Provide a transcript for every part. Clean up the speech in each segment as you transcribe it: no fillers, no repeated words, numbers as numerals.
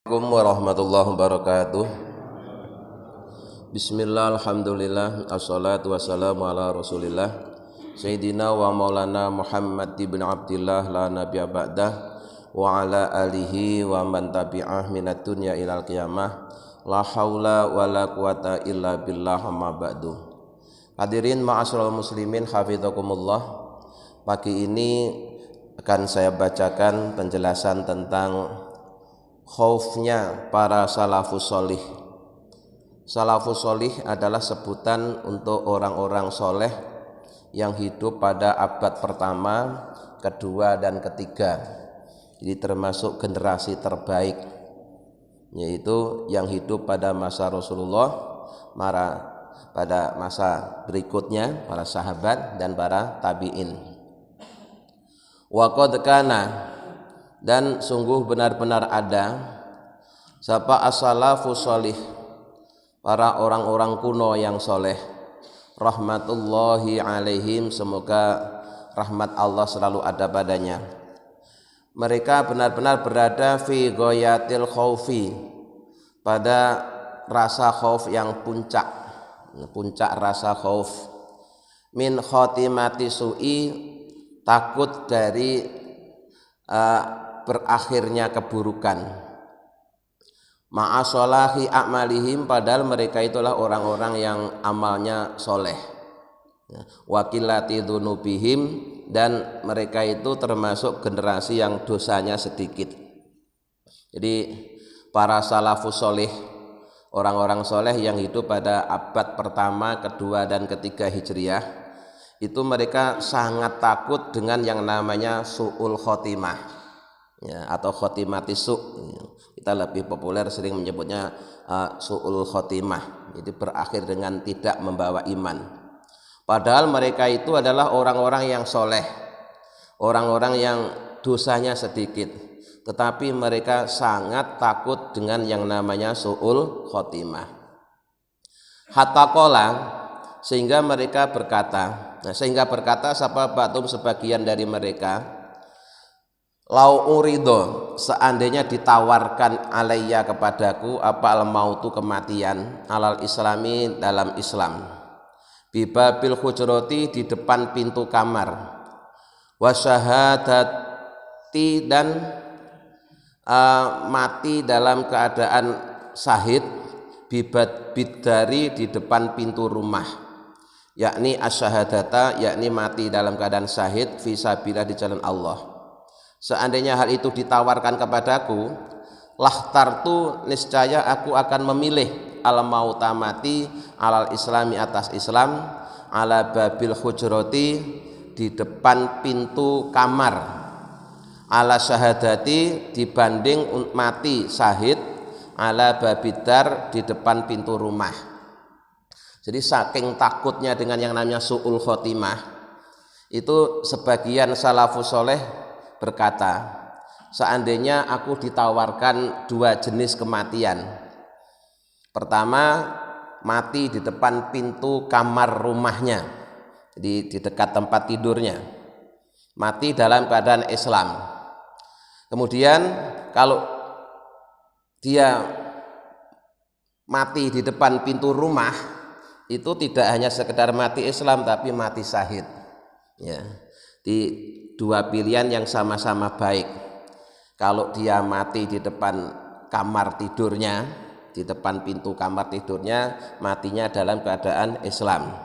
Assalamualaikum warahmatullahi wabarakatuh. Bismillah, alhamdulillah, assalatu wassalamu ala rasulillah Sayyidina wa maulana Muhammad ibn Abdillah la nabiyya ba'dah wa ala alihi wa man tabi'ah minad dunya ilal qiyamah la haula wa la quwata illa billah amma ba'du. Hadirin ma'asyiral muslimin hafizakumullah. Pagi ini akan saya bacakan penjelasan tentang khaufnya para salafus solih. Salafus solih adalah sebutan untuk orang-orang soleh yang hidup pada abad pertama, kedua, dan ketiga. Jadi termasuk generasi terbaik, yaitu yang hidup pada masa Rasulullah, pada masa berikutnya para sahabat dan para tabi'in. Wa qad kana, dan sungguh benar-benar ada sapa as-salafus sholih, para orang-orang kuno yang soleh, rahmatullahi alaihim, semoga rahmat Allah selalu ada padanya. Mereka benar-benar berada fi ghayatil khaufi, pada rasa khauf yang puncak rasa khauf, min khotimati su'i, takut dari berakhirnya keburukan, ma'asolahi a'malihim, padahal mereka itulah orang-orang yang amalnya soleh, wakilati dzunubihim, dan mereka itu termasuk generasi yang dosanya sedikit. Jadi para salafus soleh, orang-orang soleh yang hidup pada abad pertama, kedua, dan ketiga hijriah, itu mereka sangat takut dengan yang namanya su'ul khotimah, atau khotimati su'. Kita lebih populer sering menyebutnya su'ul khotimah, jadi berakhir dengan tidak membawa iman. Padahal mereka itu adalah orang-orang yang soleh, orang-orang yang dosanya sedikit, tetapi mereka sangat takut dengan yang namanya su'ul khotimah. Hatta qala, sehingga berkata sapa batum sebagian dari mereka, lau urido, seandainya ditawarkan alayya kepadaku apa al-mautu, kematian, alal islami, dalam Islam, bibabil hujrati, di depan pintu kamar, wasyahadati, dan mati dalam keadaan syahid, bidari, di depan pintu rumah, yakni asyhadata, yakni mati dalam keadaan syahid, fisabilillah, di jalan Allah. Seandainya hal itu ditawarkan kepadaku, lahtartu, niscaya aku akan memilih al-mauta, mati, alal islami, atas Islam, ala babil hujrati, di depan pintu kamar, ala syahadati, dibanding mati syahid, ala babidar, di depan pintu rumah. Jadi saking takutnya dengan yang namanya su'ul khotimah, itu sebagian salafus soleh berkata, seandainya aku ditawarkan dua jenis kematian. Pertama, mati di depan pintu kamar rumahnya, di dekat tempat tidurnya, mati dalam keadaan Islam. Kemudian kalau dia mati di depan pintu rumah, itu tidak hanya sekedar mati Islam, tapi mati syahid. Di dua pilihan yang sama-sama baik. Kalau dia mati di depan kamar tidurnya, di depan pintu kamar tidurnya, matinya dalam keadaan Islam.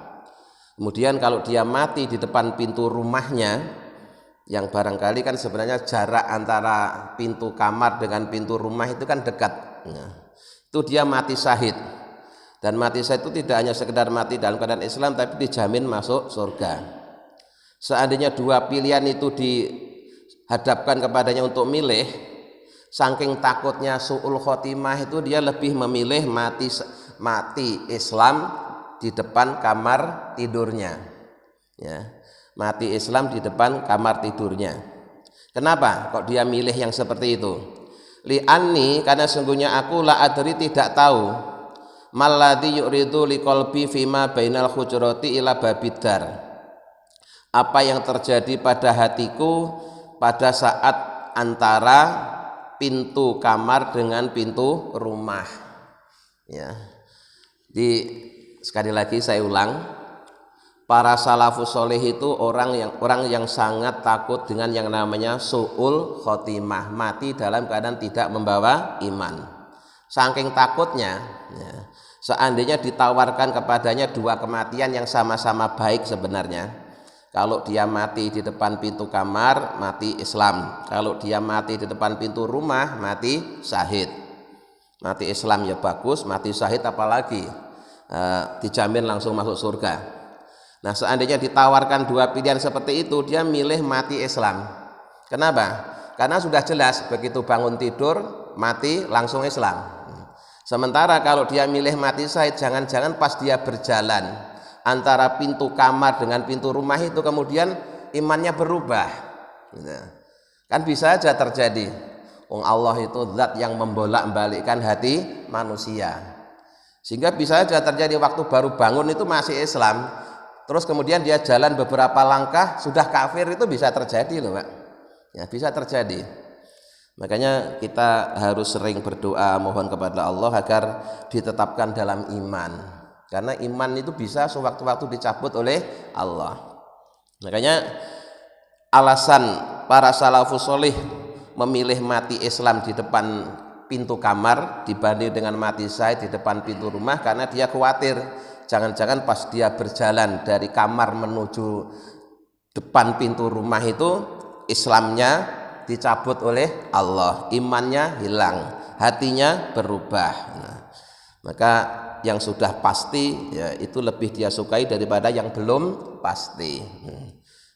Kemudian kalau dia mati di depan pintu rumahnya, yang barangkali kan sebenarnya jarak antara pintu kamar dengan pintu rumah itu kan dekat, itu dia mati syahid. Dan mati syahid itu tidak hanya sekedar mati dalam keadaan Islam, tapi dijamin masuk surga. Seandainya dua pilihan itu dihadapkan kepadanya untuk milih, saking takutnya su'ul khotimah itu dia lebih memilih mati Islam di depan kamar tidurnya, mati Islam di depan kamar tidurnya. Kenapa kok dia milih yang seperti itu? Li'anni, karena sungguhnya aku la adri, tidak tahu, malladzi yuridu liqalbi fima bainal hujurati ila babidar, apa yang terjadi pada hatiku pada saat antara pintu kamar dengan pintu rumah. Ya. Sekali lagi saya ulang, para salafus soleh itu orang yang sangat takut dengan yang namanya su'ul khotimah, mati dalam keadaan tidak membawa iman. Saking takutnya, ya, seandainya ditawarkan kepadanya dua kematian yang sama-sama baik sebenarnya, kalau dia mati di depan pintu kamar, mati Islam. Kalau dia mati di depan pintu rumah, mati syahid. Mati Islam ya bagus, mati syahid apalagi dijamin langsung masuk surga. Nah, seandainya ditawarkan dua pilihan seperti itu, dia milih mati Islam. Kenapa? Karena sudah jelas begitu bangun tidur, mati langsung Islam. Sementara kalau dia milih mati syahid, jangan-jangan pas dia berjalan antara pintu kamar dengan pintu rumah itu kemudian imannya berubah. Kan bisa aja terjadi. Allah itu zat yang membolak-balikkan hati manusia. Sehingga bisa aja terjadi waktu baru bangun itu masih Islam, terus kemudian dia jalan beberapa langkah sudah kafir, itu bisa terjadi loh Pak. Ya, bisa terjadi. Makanya kita harus sering berdoa mohon kepada Allah agar ditetapkan dalam iman. Karena iman itu bisa sewaktu-waktu dicabut oleh Allah. Makanya alasan para salafus solih memilih mati Islam di depan pintu kamar dibanding dengan mati syahid di depan pintu rumah, karena dia khawatir jangan-jangan pas dia berjalan dari kamar menuju depan pintu rumah itu Islamnya dicabut oleh Allah, imannya hilang, hatinya berubah. Nah, maka yang sudah pasti ya itu lebih dia sukai daripada yang belum pasti.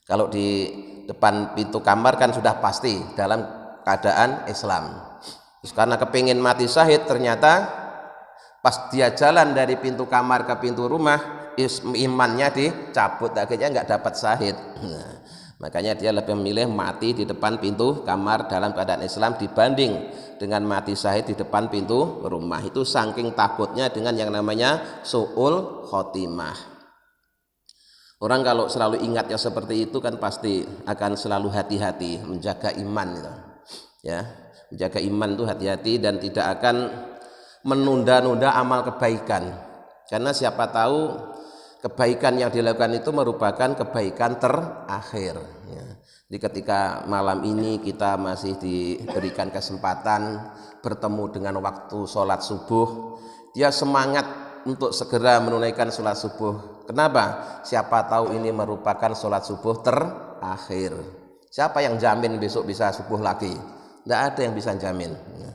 Kalau di depan pintu kamar kan sudah pasti dalam keadaan Islam. Terus karena kepingin mati syahid, ternyata pas dia jalan dari pintu kamar ke pintu rumah imannya dicabut, akhirnya nggak dapat syahid. Nah, makanya dia lebih memilih mati di depan pintu kamar dalam keadaan Islam dibanding dengan mati syahid di depan pintu rumah. Itu saking takutnya dengan yang namanya su'ul khotimah. Orang kalau selalu ingatnya seperti itu kan pasti akan selalu hati-hati menjaga iman gitu. Ya, menjaga iman itu hati-hati dan tidak akan menunda-nunda amal kebaikan. Karena siapa tahu kebaikan yang dilakukan itu merupakan kebaikan terakhir ya. Jadi ketika malam ini kita masih diberikan kesempatan bertemu dengan waktu sholat subuh, dia semangat untuk segera menunaikan sholat subuh. Kenapa? Siapa tahu ini merupakan sholat subuh terakhir. Siapa yang jamin besok bisa subuh lagi? Tidak ada yang bisa jamin ya.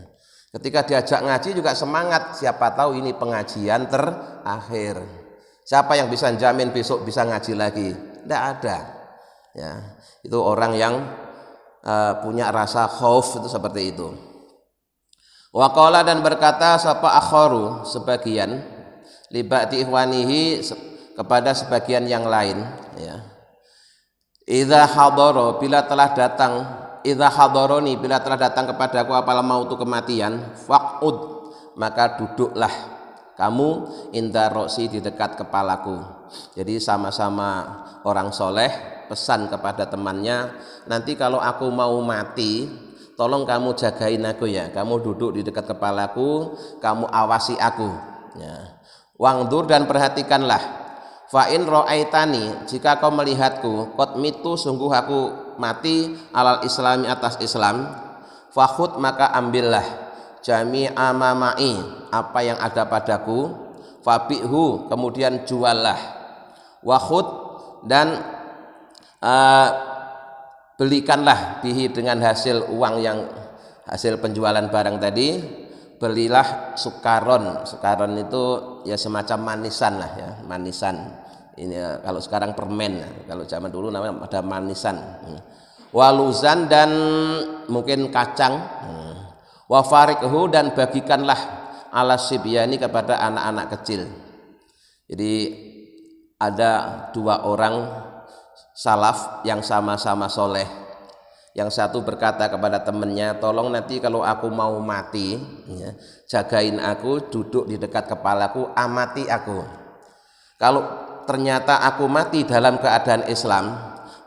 Ketika diajak ngaji juga semangat, siapa tahu ini pengajian terakhir. Siapa yang bisa jamin besok bisa ngaji lagi? Tidak ada. Ya, itu orang yang punya rasa khauf itu seperti itu. Waqala dan berkata sapa akharu sebagian libati ihwanihi kepada sebagian yang lain. Ya. Idza hadara bila telah datang, idza hadaroni bila telah datang kepadaku apal mautu kematian, faqud maka duduklah kamu inda roksi di dekat kepalaku. Jadi sama-sama orang soleh pesan kepada temannya, nanti kalau aku mau mati tolong kamu jagain aku ya, kamu duduk di dekat kepalaku, kamu awasi aku ya. Wangdur dan perhatikanlah, fa in ra'aitani jika kau melihatku, qad mitu sungguh aku mati alal islami atas Islam, fakhud maka ambillah jami'a mamai apa yang ada padaku, fabihu kemudian juallah, wakhud dan belikanlah bihi dengan hasil uang yang hasil penjualan barang tadi, belilah sukaron. Sukaron itu ya semacam manisan lah ya, manisan. Ini kalau sekarang permen, kalau zaman dulu namanya ada manisan. Waluzan dan mungkin kacang. Wafarikhu dan bagikanlah ala sibyani kepada anak-anak kecil. Jadi ada dua orang salaf yang sama-sama soleh. Yang satu berkata kepada temannya, tolong nanti kalau aku mau mati ya, jagain aku, duduk di dekat kepalaku, amati aku. Kalau ternyata aku mati dalam keadaan Islam,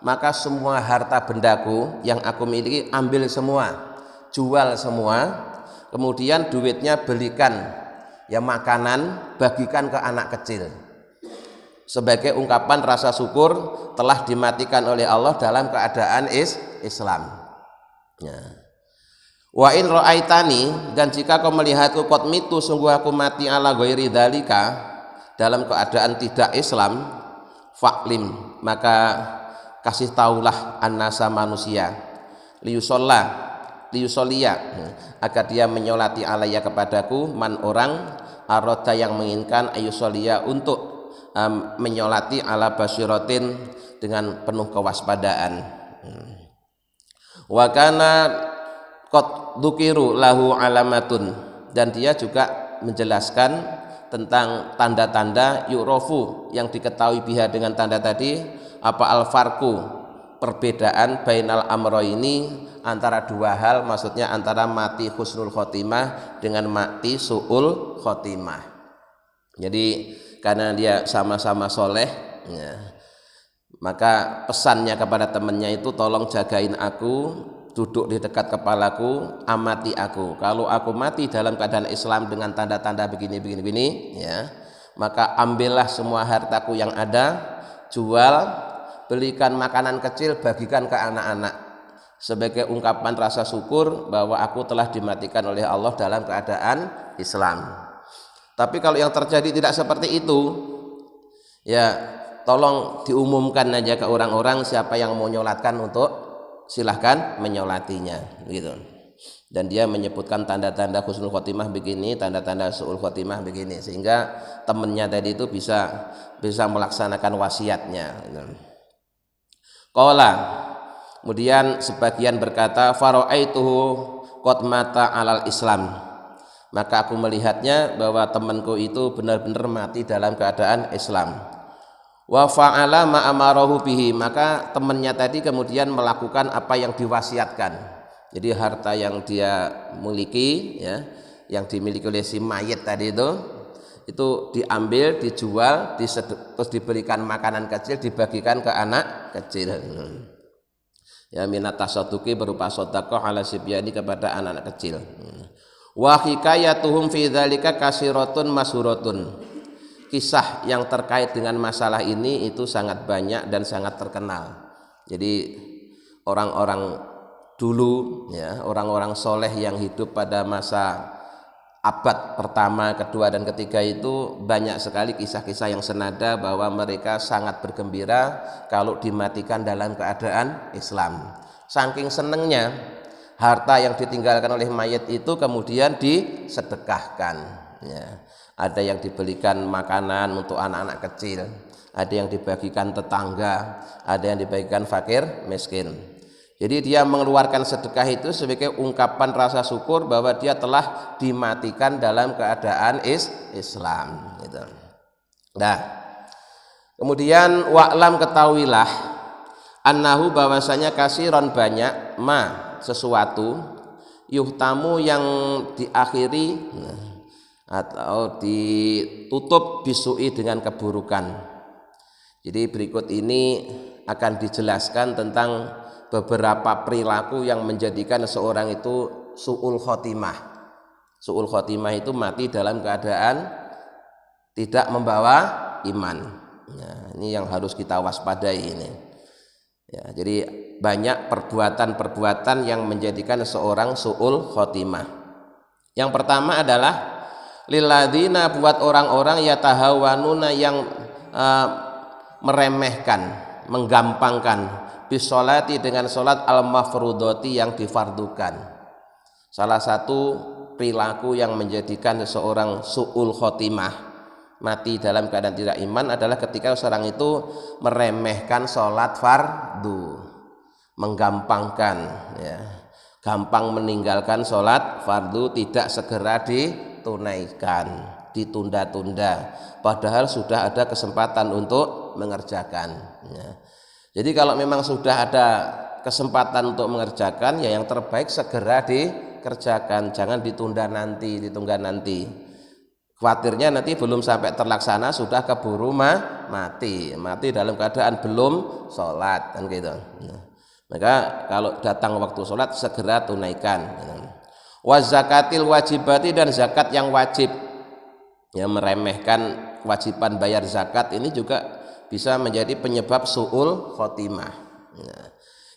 maka semua harta bendaku yang aku miliki ambil semua, jual semua, kemudian duitnya belikan ya makanan, bagikan ke anak kecil sebagai ungkapan rasa syukur telah dimatikan oleh Allah dalam keadaan Islam. Ya. Wa in ra'aitani, dan jika kau melihatku qad mitu, sungguh aku mati ala ghairi dzalika, dalam keadaan tidak Islam, fa'lim, maka kasih taulah annasa manusia, liyusolliya, agar dia menyolati alaiya kepadaku, man orang aroda yang menginginkan ayusolliya untuk menyolati ala basyiratin dengan penuh kewaspadaan. Wa kana qad dzukiru lahu alamatun, dan dia juga menjelaskan tentang tanda-tanda yu'rafu yang diketahui biha dengan tanda tadi, apa al-farqu, perbedaan bainal amroini, antara dua hal, maksudnya antara mati husnul khotimah dengan mati su'ul khotimah. Jadi karena dia sama-sama soleh ya, maka pesannya kepada temannya itu, tolong jagain aku, duduk di dekat kepalaku, amati aku. Kalau aku mati dalam keadaan Islam dengan tanda-tanda begini ya, maka ambillah semua hartaku yang ada, jual, belikan makanan kecil, bagikan ke anak-anak sebagai ungkapan rasa syukur bahwa aku telah dimatikan oleh Allah dalam keadaan Islam. Tapi kalau yang terjadi tidak seperti itu, ya tolong diumumkan aja ke orang-orang, siapa yang mau nyolatkan untuk silahkan menyolatinya gitu. Dan dia menyebutkan tanda-tanda husnul khotimah begini, tanda-tanda su'ul khotimah begini, sehingga temannya tadi itu bisa melaksanakan wasiatnya gitu. Qala, kemudian sebagian berkata, fara'aituhu qad mata alal Islam, maka aku melihatnya bahwa temanku itu benar-benar mati dalam keadaan Islam. Wa fa'ala ma amarahu bihi, maka temannya tadi kemudian melakukan apa yang diwasiatkan. Jadi harta yang dia miliki ya, yang dimiliki oleh si mayit tadi itu diambil, dijual, terus diberikan makanan kecil, dibagikan ke anak kecil. Ya, minat tasaduqi, berupa sedekah ala sibyani, kepada anak-anak kecil. Wa hikayatuhum fi dzalika kasiratun masuratun, kisah yang terkait dengan masalah ini itu sangat banyak dan sangat terkenal. Jadi orang-orang dulu ya, orang-orang soleh yang hidup pada masa abad pertama, kedua dan ketiga itu banyak sekali kisah-kisah yang senada bahwa mereka sangat bergembira kalau dimatikan dalam keadaan Islam. Saking senengnya harta yang ditinggalkan oleh mayit itu kemudian disedekahkan ya. Ada yang dibelikan makanan untuk anak-anak kecil, ada yang dibagikan tetangga, ada yang dibagikan fakir miskin. Jadi dia mengeluarkan sedekah itu sebagai ungkapan rasa syukur bahwa dia telah dimatikan dalam keadaan Islam gitu. Nah, kemudian wa'lam, ketahuilah, annahu, bahwasanya kasiron, banyak, sesuatu, yuhtamu, yang diakhiri atau ditutup, bisu'i, dengan keburukan. Jadi berikut ini akan dijelaskan tentang beberapa perilaku yang menjadikan seorang itu su'ul khotimah. Su'ul khotimah itu mati dalam keadaan tidak membawa iman. Nah, ini yang harus kita waspadai ini. Ya, jadi banyak perbuatan-perbuatan yang menjadikan seorang su'ul khotimah. Yang pertama adalah lilladzina, buat orang-orang yatahawanuna yang meremehkan, menggampangkan, bisolati, dengan solat, al-mafrudoti, yang difardukan. Salah satu perilaku yang menjadikan seorang su'ul khotimah, mati dalam keadaan tidak iman, adalah ketika seorang itu meremehkan sholat fardu, menggampangkan ya, gampang meninggalkan sholat fardu, tidak segera ditunaikan, ditunda-tunda, padahal sudah ada kesempatan untuk mengerjakan ya. Jadi kalau memang sudah ada kesempatan untuk mengerjakan, ya yang terbaik segera dikerjakan, jangan ditunda nanti. Khawatirnya nanti belum sampai terlaksana sudah keburu mati dalam keadaan belum sholat kan gitu. Maka kalau datang waktu sholat segera tunaikan. Wa zakatil wajibati, dan zakat yang wajib. Ya, meremehkan kewajiban bayar zakat ini juga bisa menjadi penyebab su'ul khotimah. Ya.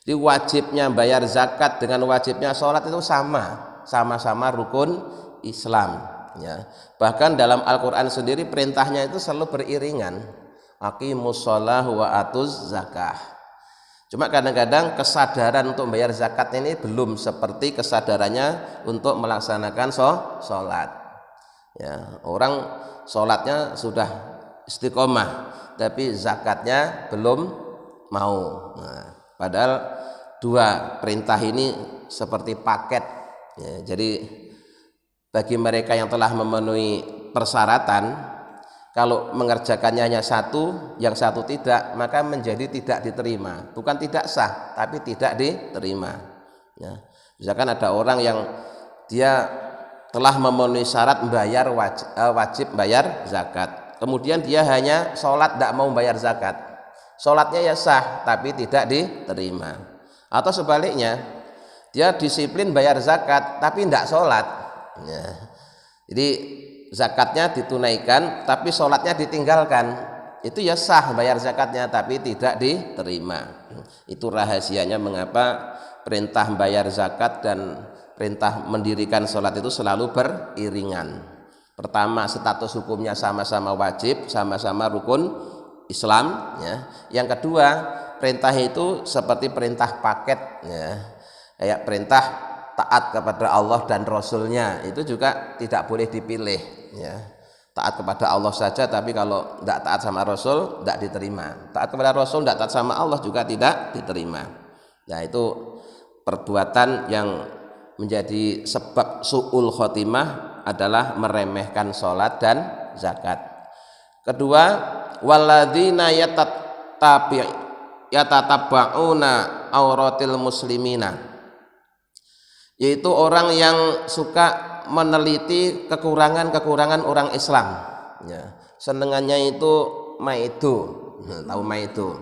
Jadi wajibnya bayar zakat dengan wajibnya sholat itu sama-sama rukun Islam. Ya. Bahkan dalam Al-Quran sendiri perintahnya itu selalu beriringan. Aqimus sholah wa atuz zakah. Cuma kadang-kadang kesadaran untuk bayar zakat ini belum seperti kesadarannya untuk melaksanakan sholat. Ya, orang sholatnya sudah istiqomah, tapi zakatnya belum mau. Nah, padahal dua perintah ini seperti paket. Ya, jadi bagi mereka yang telah memenuhi persyaratan, kalau mengerjakannya hanya satu, yang satu tidak, maka menjadi tidak diterima. Bukan tidak sah, tapi tidak diterima. Ya, misalkan ada orang yang dia telah memenuhi syarat membayar wajib bayar zakat, kemudian dia hanya sholat tidak mau bayar zakat, sholatnya ya sah tapi tidak diterima. Atau sebaliknya, dia disiplin bayar zakat tapi tidak sholat. Ya. Jadi zakatnya ditunaikan tapi sholatnya ditinggalkan, itu ya sah bayar zakatnya tapi tidak diterima. Itu rahasianya mengapa perintah bayar zakat dan perintah mendirikan sholat itu selalu beriringan. Pertama, status hukumnya sama-sama wajib, sama-sama rukun Islam. Ya. Yang kedua, perintah itu seperti perintah paket. Ya. Kayak perintah taat kepada Allah dan Rasulnya, itu juga tidak boleh dipilih. Ya. Taat kepada Allah saja, tapi kalau tidak taat sama Rasul tidak diterima. Taat kepada Rasul tidak taat sama Allah juga tidak diterima. Nah, itu perbuatan yang menjadi sebab su'ul khotimah adalah meremehkan sholat dan zakat. Kedua, walladzina yatatabba'una auratil muslimina, yaitu orang yang suka meneliti kekurangan-kekurangan orang Islam. Ya, senengannya itu maidu. Tahu maidu?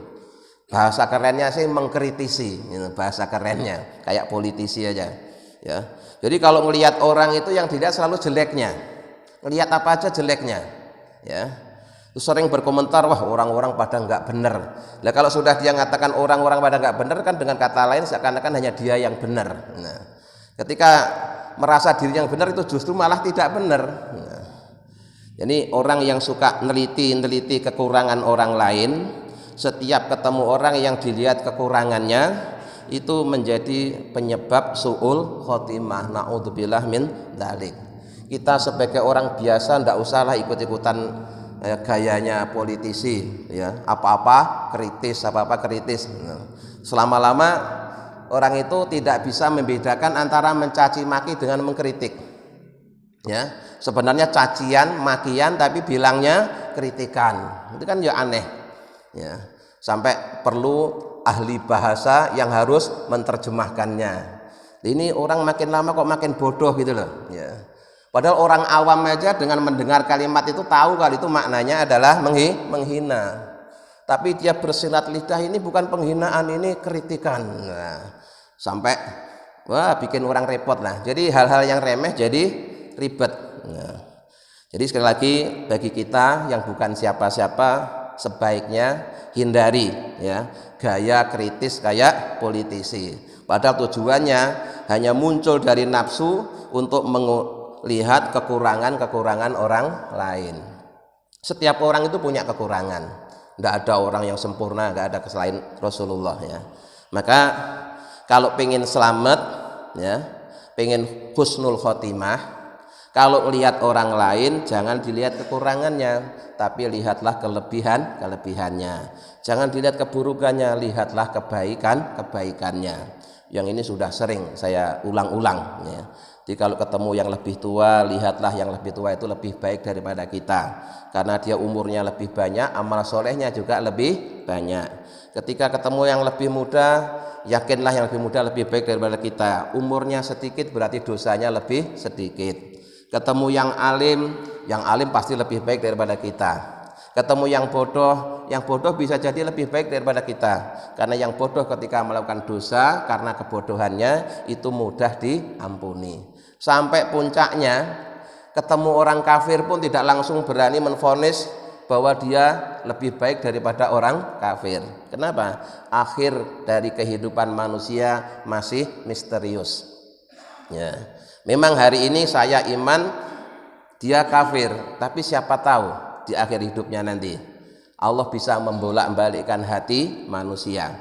Bahasa kerennya sih mengkritisi, bahasa kerennya kayak politisi aja. Ya, jadi kalau melihat orang itu yang dilihat selalu jeleknya, melihat apa aja jeleknya. Ya, sering berkomentar, wah orang-orang pada nggak benar. Nah, kalau sudah dia mengatakan orang-orang pada nggak benar, kan dengan kata lain seakan-akan hanya dia yang benar. Nah, ketika merasa diri yang benar itu justru malah tidak benar. Nah, jadi orang yang suka neliti kekurangan orang lain, setiap ketemu orang yang dilihat kekurangannya, itu menjadi penyebab su'ul khotimah. Na'udzubillah min dzalik. Kita sebagai orang biasa tidak usahlah ikut-ikutan gayanya politisi, ya, apa-apa kritis. Nah, selama-lama orang itu tidak bisa membedakan antara mencaci maki dengan mengkritik. Ya, sebenarnya cacian, makian, tapi bilangnya kritikan. Itu kan ya aneh. Ya, sampai perlu ahli bahasa yang harus menerjemahkannya. Ini orang makin lama kok makin bodoh gitu loh. Ya. Padahal orang awam aja dengan mendengar kalimat itu tahu kalau itu maknanya adalah menghina. Tapi dia bersilat lidah, ini bukan penghinaan, ini kritikan. Nah, sampai wah bikin orang repot lah. Jadi hal-hal yang remeh jadi ribet. Nah, jadi sekali lagi bagi kita yang bukan siapa-siapa, sebaiknya hindari ya gaya kritis kayak politisi. Padahal tujuannya hanya muncul dari nafsu untuk melihat kekurangan-kekurangan orang lain. Setiap orang itu punya kekurangan. Tidak ada orang yang sempurna, tidak ada selain Rasulullah ya. Maka kalau pengen selamat ya, pengen husnul khotimah, kalau lihat orang lain jangan dilihat kekurangannya, tapi lihatlah kelebihannya. Jangan dilihat keburukannya, lihatlah kebaikannya. Yang ini sudah sering saya ulang-ulang ya. Jadi kalau ketemu yang lebih tua, lihatlah yang lebih tua itu lebih baik daripada kita, karena dia umurnya lebih banyak, amal solehnya juga lebih banyak. Ketika ketemu yang lebih muda, yakinlah yang lebih muda lebih baik daripada kita. Umurnya sedikit berarti dosanya lebih sedikit. Ketemu yang alim pasti lebih baik daripada kita. Ketemu yang bodoh bisa jadi lebih baik daripada kita, karena yang bodoh ketika melakukan dosa karena kebodohannya itu mudah diampuni. Sampai puncaknya ketemu orang kafir pun tidak langsung berani menvonis bahwa dia lebih baik daripada orang kafir. Kenapa? Akhir dari kehidupan manusia masih misterius. Ya, memang hari ini saya iman dia kafir, tapi siapa tahu di akhir hidupnya nanti Allah bisa membolak-balikkan hati manusia.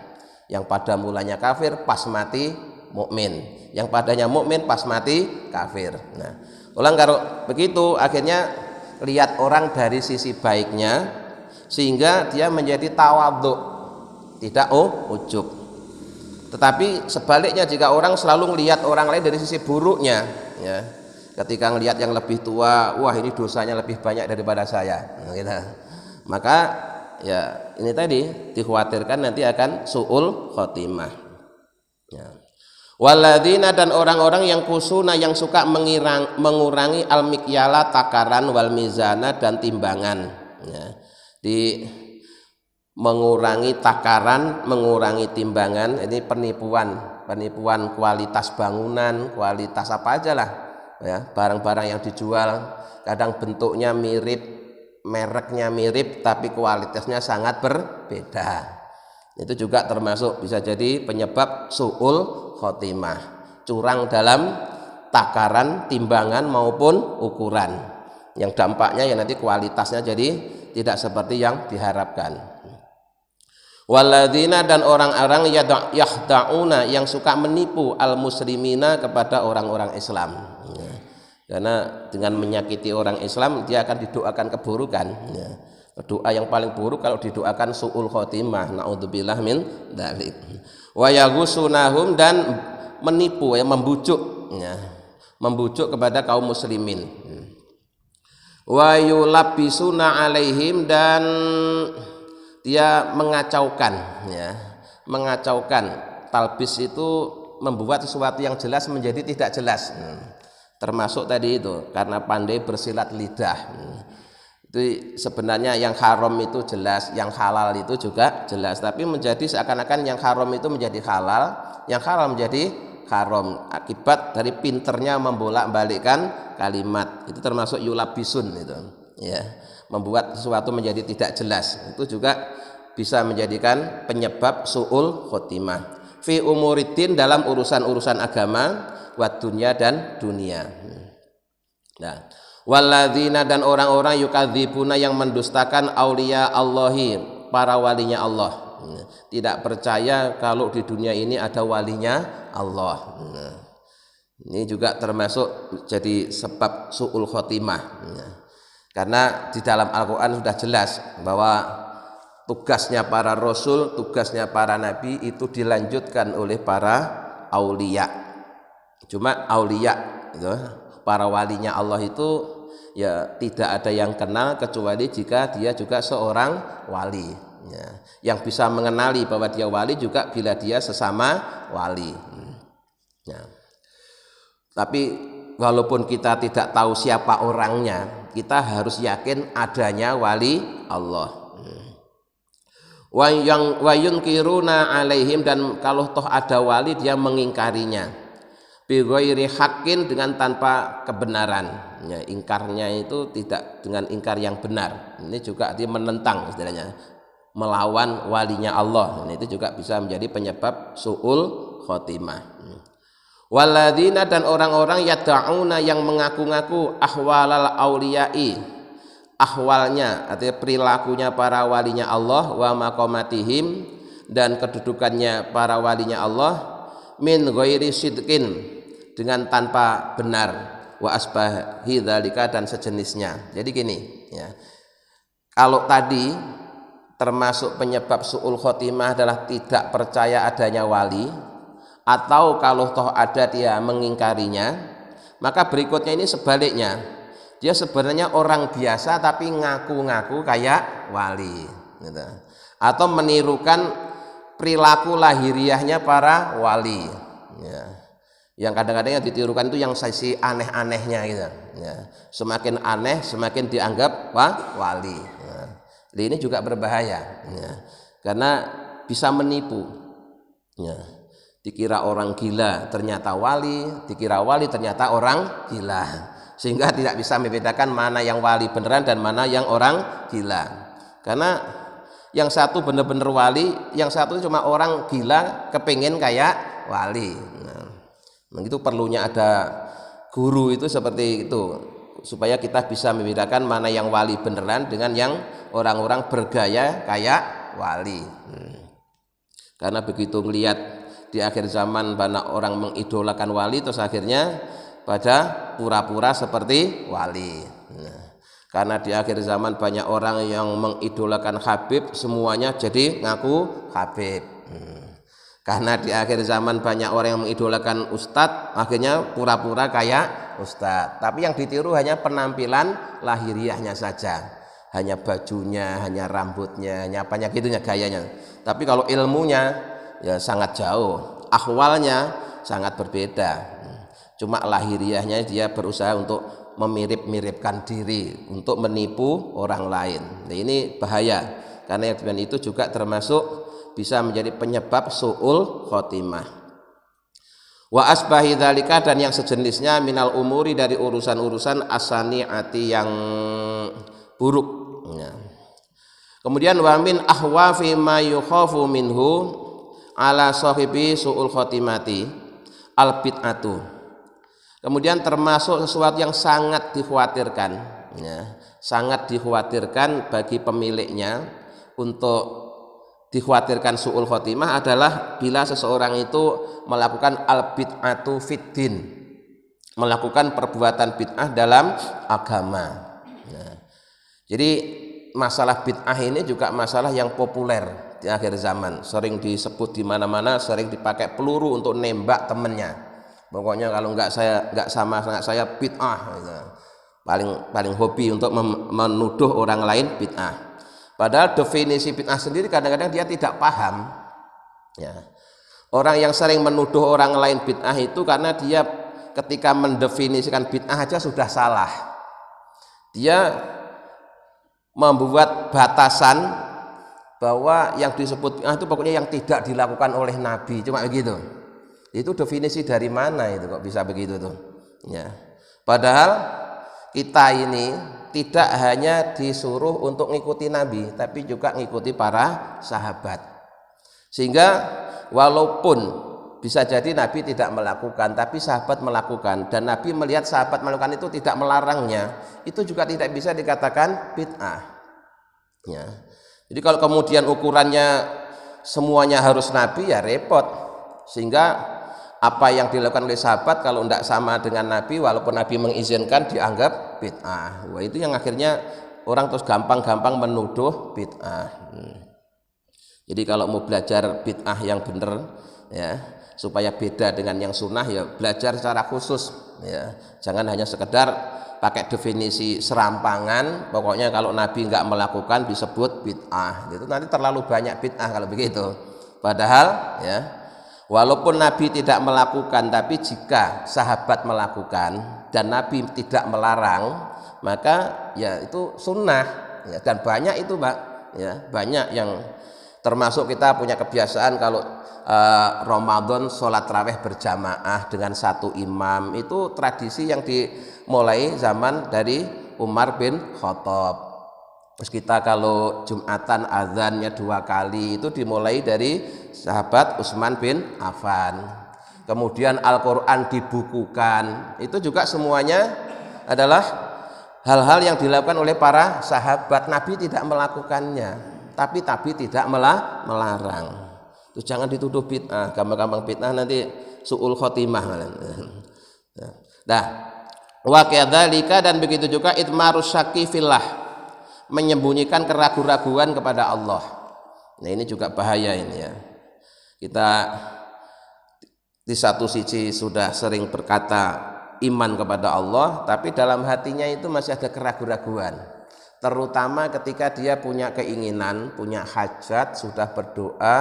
Yang pada mulanya kafir pas mati mukmin, yang padanya mukmin pas mati kafir. Nah, ulang kalau begitu akhirnya lihat orang dari sisi baiknya sehingga dia menjadi tawadhu, tidak ujub. Tetapi sebaliknya jika orang selalu melihat orang lain dari sisi buruknya, ya, ketika melihat yang lebih tua, wah ini dosanya lebih banyak daripada saya, gitu. Maka ya ini tadi dikhawatirkan nanti akan su'ul khotimah. Ya. Walladzina dan orang-orang yang kusuna yang suka mengurangi al-mikyala takaran wal mizana dan timbangan. Ya. Di mengurangi takaran, mengurangi timbangan, ini penipuan kualitas bangunan, kualitas apa aja lah. Ya, barang-barang yang dijual kadang bentuknya mirip, mereknya mirip, tapi kualitasnya sangat berbeda. Itu juga termasuk bisa jadi penyebab su'ul khotimah, curang dalam takaran, timbangan maupun ukuran, yang dampaknya ya nanti kualitasnya jadi tidak seperti yang diharapkan. Walladzina dan orang-orang yahda'una yang suka menipu al-muslimina kepada orang-orang Islam. Ya. Karena dengan menyakiti orang Islam dia akan didoakan keburukan. Ya. Doa yang paling buruk kalau didoakan su'ul khotimah, naudzubillah min dzalik. Wa yaghusunahum dan menipu, ya, membujuk, ya. Membujuk kepada kaum muslimin. Wa yulabbisuna alaihim dan dia mengacaukan, ya, mengacaukan. Talbis itu membuat sesuatu yang jelas menjadi tidak jelas. Termasuk tadi itu karena pandai bersilat lidah. Itu sebenarnya yang haram itu jelas, yang halal itu juga jelas, tapi menjadi seakan-akan yang haram itu menjadi halal, yang halal menjadi haram akibat dari pinternya membolak-balikkan kalimat. Itu termasuk yulabisun itu, ya. Membuat sesuatu menjadi tidak jelas, itu juga bisa menjadikan penyebab su'ul khotimah fi umuriddin dalam urusan-urusan agama wa dunya dan dunia. Nah, walladzina dan orang-orang yukadzibuna yang mendustakan auliya Allahi, para walinya Allah, tidak percaya kalau di dunia ini ada walinya Allah. Ini juga termasuk jadi sebab su'ul khotimah. Karena di dalam Al-Quran sudah jelas bahwa tugasnya para rasul, tugasnya para nabi itu dilanjutkan oleh para aulia. Cuma aulia itu, para walinya Allah itu ya tidak ada yang kenal kecuali jika dia juga seorang wali, ya. Yang bisa mengenali bahwa dia wali juga bila dia sesama wali, ya. Tapi walaupun kita tidak tahu siapa orangnya, kita harus yakin adanya wali Allah. Wa yunkiruna alaihim dan kalau toh ada wali dia mengingkarinya. Bi ghairi haqqin dengan tanpa kebenaran. Ya, ingkarnya itu tidak dengan ingkar yang benar. Ini juga dia menentang istilahnya, melawan walinya Allah. Ini itu juga bisa menjadi penyebab su'ul khotimah. Walladzina dan orang-orang yad'una yang mengaku-ngaku ahwalal auliyai, ahwalnya artinya perilakunya para walinya Allah, wa maqamatihim dan kedudukannya para walinya Allah, min ghairi sidqin dengan tanpa benar, wa asbahi dzalika dan sejenisnya. Jadi gini, ya. Kalau tadi termasuk penyebab su'ul khotimah adalah tidak percaya adanya wali, atau kalau toh ada dia mengingkarinya, maka berikutnya ini sebaliknya, dia sebenarnya orang biasa tapi ngaku-ngaku kayak wali, gitu. Atau menirukan perilaku lahiriahnya para wali, ya. Yang kadang-kadang yang ditirukan itu yang sisi aneh-anehnya, gitu, ya. Semakin aneh semakin dianggap wali, ya. Ini juga berbahaya, ya. Karena bisa menipu. Ya. Dikira orang gila ternyata wali, dikira wali ternyata orang gila. Sehingga tidak bisa membedakan mana yang wali beneran dan mana yang orang gila. Karena yang satu benar-benar wali, yang satu cuma orang gila kepengen kayak wali. Nah, itu perlunya ada guru itu seperti itu, supaya kita bisa membedakan mana yang wali beneran dengan yang orang-orang bergaya kayak wali. Karena begitu melihat di akhir zaman banyak orang mengidolakan wali, terus akhirnya pada pura-pura seperti wali. Karena di akhir zaman banyak orang yang mengidolakan Habib, semuanya jadi ngaku Habib. Karena di akhir zaman banyak orang yang mengidolakan Ustadz, akhirnya pura-pura kayak Ustadz. Tapi yang ditiru hanya penampilan lahiriahnya saja, hanya bajunya, hanya rambutnya, hanya apanya gitunya, gayanya. Tapi kalau ilmunya ya sangat jauh, ahwalnya sangat berbeda. Cuma lahiriahnya dia berusaha untuk memirip-miripkan diri, untuk menipu orang lain. Nah, ini bahaya, karena yang itu juga termasuk bisa menjadi penyebab su'ul khotimah. Wa asbahi dzalika, dan yang sejenisnya minal umuri, dari urusan-urusan asani'ati yang buruk. Ya. Kemudian wa min ahwafi ma yukhafu minhu ala sahibi su'ul khotimati al bid'atu. Kemudian termasuk sesuatu yang sangat dikhawatirkan, ya, sangat dikhawatirkan bagi pemiliknya untuk dikhawatirkan su'ul khotimah adalah bila seseorang itu melakukan al bid'atu fiddin, melakukan perbuatan bid'ah dalam agama. Nah, jadi masalah bid'ah ini juga masalah yang populer di akhir zaman, sering disebut di mana-mana, sering dipakai peluru untuk nembak temennya. Pokoknya kalau nggak sama saya bid'ah, paling hobi untuk menuduh orang lain bid'ah. Padahal definisi bid'ah sendiri kadang-kadang dia tidak paham. Ya. Orang yang sering menuduh orang lain bid'ah itu karena dia ketika mendefinisikan bid'ah aja sudah salah. Dia membuat batasan bahwa yang disebut bid'ah itu pokoknya yang tidak dilakukan oleh Nabi, cuma begitu. Itu definisi dari mana itu kok bisa begitu tuh? Ya. Padahal kita ini tidak hanya disuruh untuk ngikuti Nabi, tapi juga ngikuti para sahabat. Sehingga walaupun bisa jadi Nabi tidak melakukan, tapi sahabat melakukan, dan Nabi melihat sahabat melakukan itu tidak melarangnya, itu juga tidak bisa dikatakan bid'ah. Ya. Jadi kalau kemudian ukurannya semuanya harus Nabi, ya repot. Sehingga apa yang dilakukan oleh sahabat kalau tidak sama dengan Nabi, walaupun Nabi mengizinkan, dianggap bid'ah. Wah, itu yang akhirnya orang terus gampang-gampang menuduh bid'ah. Jadi kalau mau belajar bid'ah yang benar, ya, supaya beda dengan yang sunnah, ya belajar secara khusus, ya. Jangan hanya sekedar pakai definisi serampangan, pokoknya kalau Nabi nggak melakukan disebut bid'ah. Itu nanti terlalu banyak bid'ah kalau begitu. Padahal, ya, walaupun Nabi tidak melakukan, tapi jika sahabat melakukan dan Nabi tidak melarang, maka ya itu sunnah, ya. Dan banyak itu, Pak, ya, banyak yang termasuk kita punya kebiasaan kalau Ramadan sholat tarawih berjamaah dengan satu imam, itu tradisi yang dimulai zaman dari Umar bin Khattab. Terus kita kalau Jumatan azannya 2 kali, itu dimulai dari sahabat Utsman bin Affan. Kemudian Al-Quran dibukukan, itu juga semuanya adalah hal-hal yang dilakukan oleh para sahabat. Nabi tidak melakukannya, tapi tidak melarang. Terus jangan dituduh bid'ah, gampang-gampang bid'ah nanti su'ul khotimah. Nah, wa kadzalika, dan begitu juga itmarus syaki fillah, menyembunyikan keraguan-raguan kepada Allah. Nah, ini juga bahaya ini, ya. Kita di satu sisi sudah sering berkata iman kepada Allah, tapi dalam hatinya itu masih ada keraguan-raguan. Terutama ketika dia punya keinginan, punya hajat, sudah berdoa,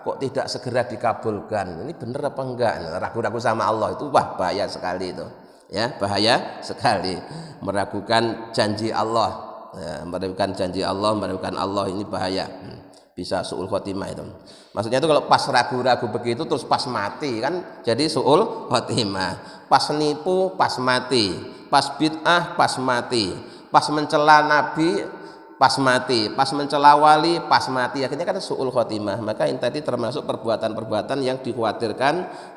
kok tidak segera dikabulkan. Ini benar apa enggak? Ragu-ragu sama Allah itu bahaya sekali itu. Ya, bahaya sekali meragukan janji Allah. ya, meragukan janji Allah, meragukan Allah, ini bahaya. Bisa su'ul khotimah itu. Maksudnya itu kalau pas ragu-ragu begitu terus pas mati kan jadi su'ul khotimah. Pas nipu pas mati, pas bid'ah pas mati, pas mencela nabi pas mati, pas mencela wali pas mati, akhirnya kan su'ul khotimah. Maka ini tadi termasuk perbuatan-perbuatan yang dikhawatirkan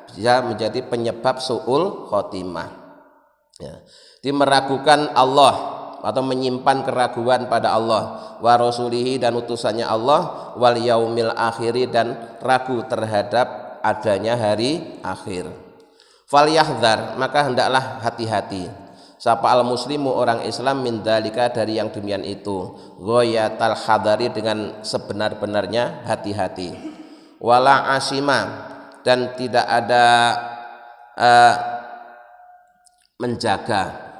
bisa menjadi penyebab su'ul khotimah, ya. Dia meragukan Allah atau menyimpan keraguan pada Allah wa rasulihi dan utusannya Allah, wal yaumil akhiri dan ragu terhadap adanya hari akhir. Falyahdhar, maka hendaklah hati-hati sapa al muslimu orang Islam min dalika dari yang demikian itu, ghayatal hadari dengan sebenar-benarnya hati-hati, wala asima dan tidak ada menjaga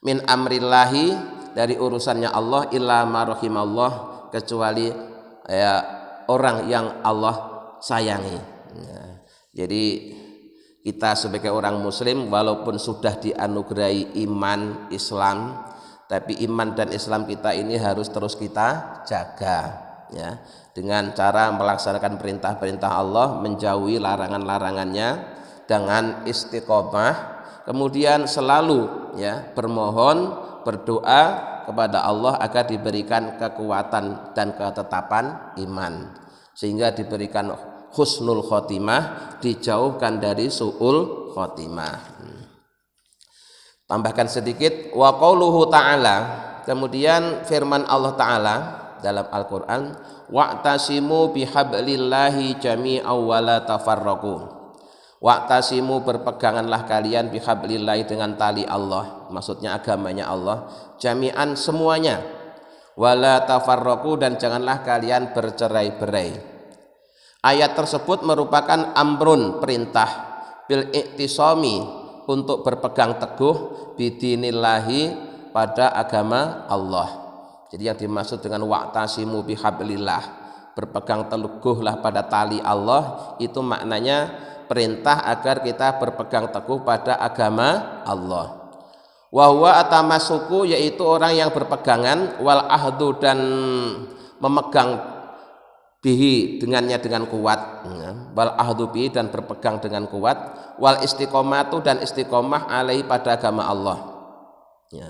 min amrillahi dari urusannya Allah illa ma rahimallah kecuali ya, orang yang Allah sayangi. Ya, jadi kita sebagai orang muslim walaupun sudah dianugerahi iman Islam, tapi iman dan Islam kita ini harus terus kita jaga, ya, dengan cara melaksanakan perintah-perintah Allah, menjauhi larangan-larangannya dengan istiqomah. Kemudian selalu ya bermohon, berdoa kepada Allah agar diberikan kekuatan dan ketetapan iman, sehingga diberikan husnul khotimah, dijauhkan dari su'ul khotimah. Tambahkan sedikit, wa qauluhu ta'ala, kemudian firman Allah Ta'ala dalam Al-Quran, wa'tasimu bihablillahi jami'aw wa la tafarraqu. Wa'tasimu berpeganganlah kalian bihablillahi dengan tali Allah, maksudnya agamanya Allah, jami'an semuanya, wala tafarraqu dan janganlah kalian bercerai-berai. Ayat tersebut merupakan amrun, perintah, bil iktisami untuk berpegang teguh bidinillahi pada agama Allah. Jadi yang dimaksud dengan wa'tasimu bihablillah, berpegang teguhlah pada tali Allah, itu maknanya perintah agar kita berpegang teguh pada agama Allah. Wa huwa atamasuku, yaitu orang yang berpegangan, wal ahdu dan memegang bihi dengannya dengan kuat, wal ahdu bihi dan berpegang dengan kuat, wal istiqomatu dan istiqomah alaihi pada agama Allah, ya.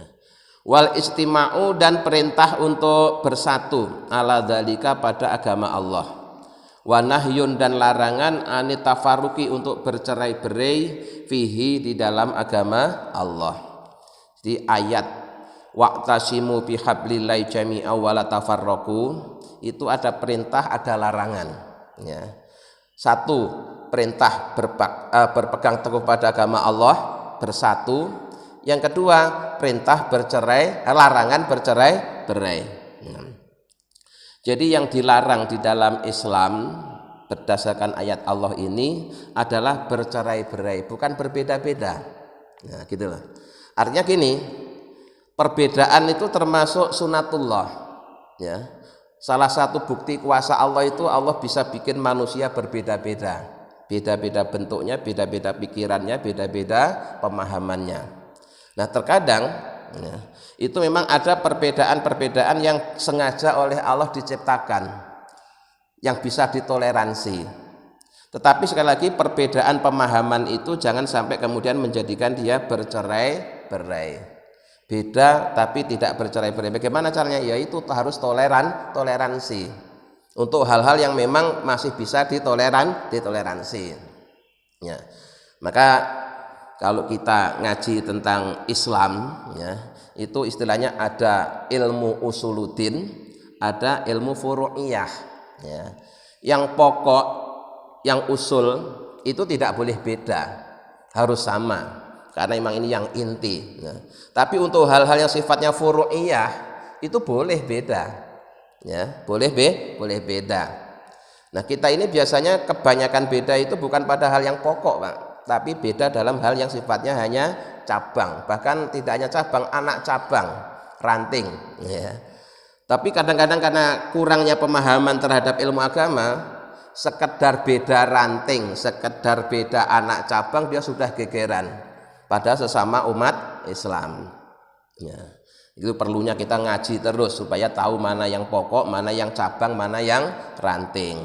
Wal istima'u dan perintah untuk bersatu ala dzalika pada agama Allah. Wa nahyun dan larangan anitafaruki untuk bercerai-berai fihi di dalam agama Allah. Di ayat wa'tasimu bihablillahi jami'an wa la tafarraqu itu ada perintah, ada larangan, ya. Satu, perintah berpegang teguh pada agama Allah, bersatu. Yang kedua, perintah larangan bercerai-berai. Jadi yang dilarang di dalam Islam berdasarkan ayat Allah ini adalah bercerai-berai, bukan berbeda-beda. Nah, gitulah. Artinya gini, perbedaan itu termasuk sunatullah, ya. Salah satu bukti kuasa Allah itu Allah bisa bikin manusia berbeda-beda, beda-beda bentuknya, beda-beda pikirannya, beda-beda pemahamannya. Nah, terkadang ya, itu memang ada perbedaan-perbedaan yang sengaja oleh Allah diciptakan, yang bisa ditoleransi. Tetapi sekali lagi perbedaan pemahaman itu jangan sampai kemudian menjadikan dia bercerai-berai. Beda tapi tidak bercerai-berai. Bagaimana caranya? Yaitu harus toleransi untuk hal-hal yang memang masih bisa ditoleransi. Ya. Maka kalau kita ngaji tentang Islam, ya, itu istilahnya ada ilmu usuluddin, ada ilmu furu'iyah, ya. Yang pokok, yang usul itu tidak boleh beda, harus sama, karena memang ini yang inti. Nah, tapi untuk hal-hal yang sifatnya furu'iyah itu boleh beda, ya, boleh beda. Nah, kita ini biasanya kebanyakan beda itu bukan pada hal yang pokok, Pak, tapi beda dalam hal yang sifatnya hanya cabang, bahkan tidak hanya cabang, anak cabang, ranting, ya. Tapi kadang-kadang karena kurangnya pemahaman terhadap ilmu agama, sekedar beda ranting, sekedar beda anak cabang dia sudah gegeran pada sesama umat Islam. Ya, itu perlunya kita ngaji terus supaya tahu mana yang pokok, mana yang cabang, mana yang ranting.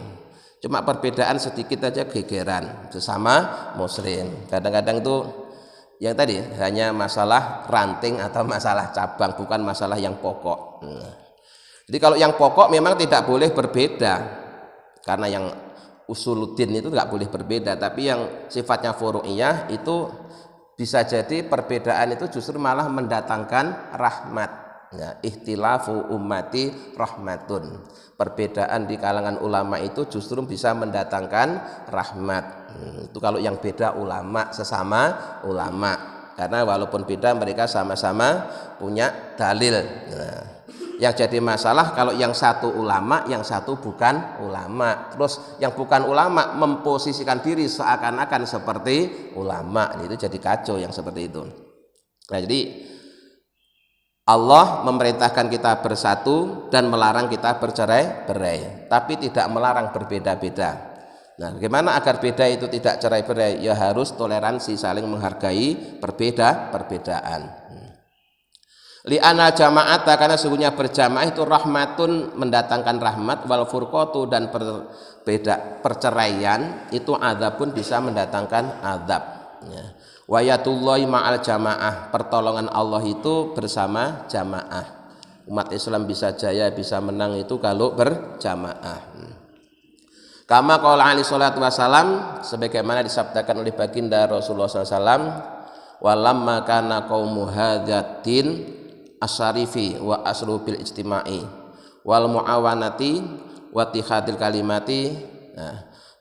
Cuma perbedaan sedikit aja gegeran sesama muslim. Kadang-kadang itu yang tadi hanya masalah ranting atau masalah cabang, bukan masalah yang pokok. Jadi kalau yang pokok memang tidak boleh berbeda, karena yang usuluddin itu nggak boleh berbeda. Tapi yang sifatnya furu'iyah itu bisa jadi perbedaan itu justru malah mendatangkan rahmat. Ya, ikhtilafu ummati rahmatun. Perbedaan di kalangan ulama itu justru bisa mendatangkan rahmat. Itu kalau yang beda ulama, sesama ulama. Karena walaupun beda mereka sama-sama punya dalil. Nah, yang jadi masalah kalau yang satu ulama, yang satu bukan ulama. Terus yang bukan ulama memposisikan diri seakan-akan seperti ulama. Itu jadi kacau yang seperti itu. Nah, jadi Allah memerintahkan kita bersatu dan melarang kita bercerai-berai, tapi tidak melarang berbeda-beda. Nah, bagaimana agar beda itu tidak cerai-berai? Ya harus toleransi, saling menghargai perbedaan. Li'anal jama'ata, karena sesungguhnya berjamaah itu rahmatun, mendatangkan rahmat, wal furqatu, dan perceraian itu azab pun bisa mendatangkan azab. Ya. Wayatullahi ma'al jamaah, pertolongan Allah itu bersama jamaah. Umat Islam bisa jaya, bisa menang itu kalau berjamaah. Kama qala alaihi salatu wasalam, sebagaimana disabdakan oleh baginda Rasulullah SAW, walamma kana qaumu hadzatin asyarifi wa asru bil ijtima'i wal muawanati wa tihadil kalimati,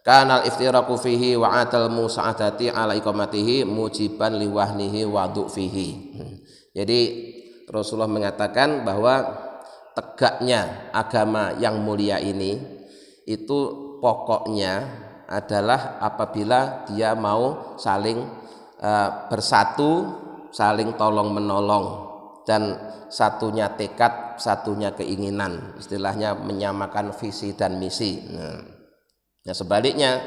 kanal iftiraku fihi wa atal musa'adati ala iqamatihi mujiban liwahnihi wa du'fihi. Jadi Rasulullah mengatakan bahwa tegaknya agama yang mulia ini itu pokoknya adalah apabila dia mau saling bersatu, saling tolong menolong, dan satunya tekad, satunya keinginan, istilahnya menyamakan visi dan misi. Nah, sebaliknya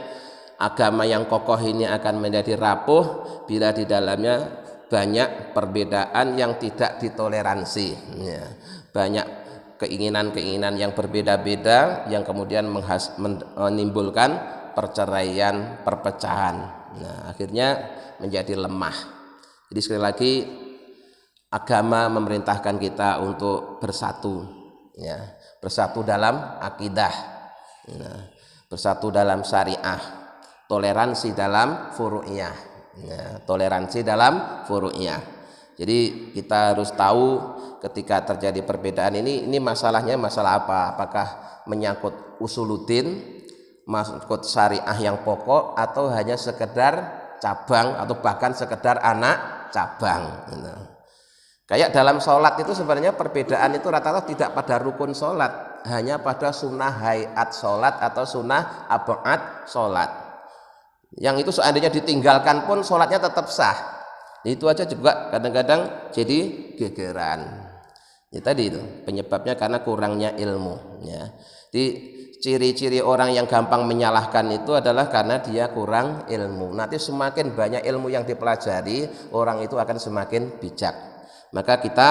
agama yang kokoh ini akan menjadi rapuh bila di dalamnya banyak perbedaan yang tidak ditoleransi. Ya, banyak keinginan-keinginan yang berbeda-beda yang kemudian menimbulkan perceraian, perpecahan. Nah, akhirnya menjadi lemah. Jadi sekali lagi, agama memerintahkan kita untuk bersatu, ya, bersatu dalam akidah, bersatu dalam syariah, toleransi dalam furu'iyah, ya, toleransi dalam furu'iyah. Jadi kita harus tahu ketika terjadi perbedaan ini masalahnya masalah apa? Apakah menyangkut usuluddin, menyangkut syariah yang pokok, atau hanya sekedar cabang atau bahkan sekedar anak cabang. Kayak dalam sholat itu sebenarnya perbedaan itu rata-rata tidak pada rukun sholat, hanya pada sunnah hayat sholat atau sunnah ab'ad sholat. Yang itu seandainya ditinggalkan pun sholatnya tetap sah. Itu aja juga kadang-kadang jadi gegeran. Ya, tadi itu penyebabnya karena kurangnya ilmu. Ya. Di ciri-ciri orang yang gampang menyalahkan itu adalah karena dia kurang ilmu. Nanti semakin banyak ilmu yang dipelajari, orang itu akan semakin bijak. Maka kita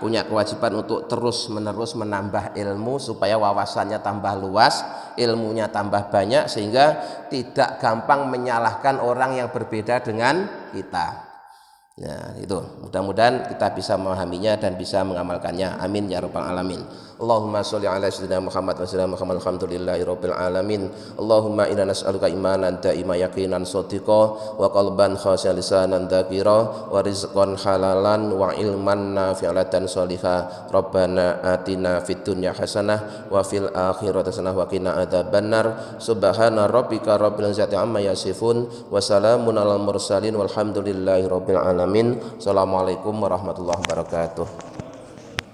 punya kewajiban untuk terus-menerus menambah ilmu supaya wawasannya tambah luas, ilmunya tambah banyak, sehingga tidak gampang menyalahkan orang yang berbeda dengan kita. Ya, itu mudah-mudahan kita bisa memahaminya dan bisa mengamalkannya. Amin ya rabbal alamin. Allahumma sholli ala sayyidina Muhammad wa sallam Muhammad, alhamdulillahi rabbil alamin. Allahumma inna nas'aluka imanan da'ima yaqinan shadiqa wa qalban khashi'an lisanan dzakira wa rizqan halalan wa ilman nafi'an dan sholiha. Rabbana atina fid dunya hasanah wa fil akhirati hasanah wa qina adzabannar. Subhana rabbika rabbil izzati amma yasifun wa salamun alal mursalin walhamdulillahi rabbil alamin. Assalamualaikum warahmatullahi wabarakatuh.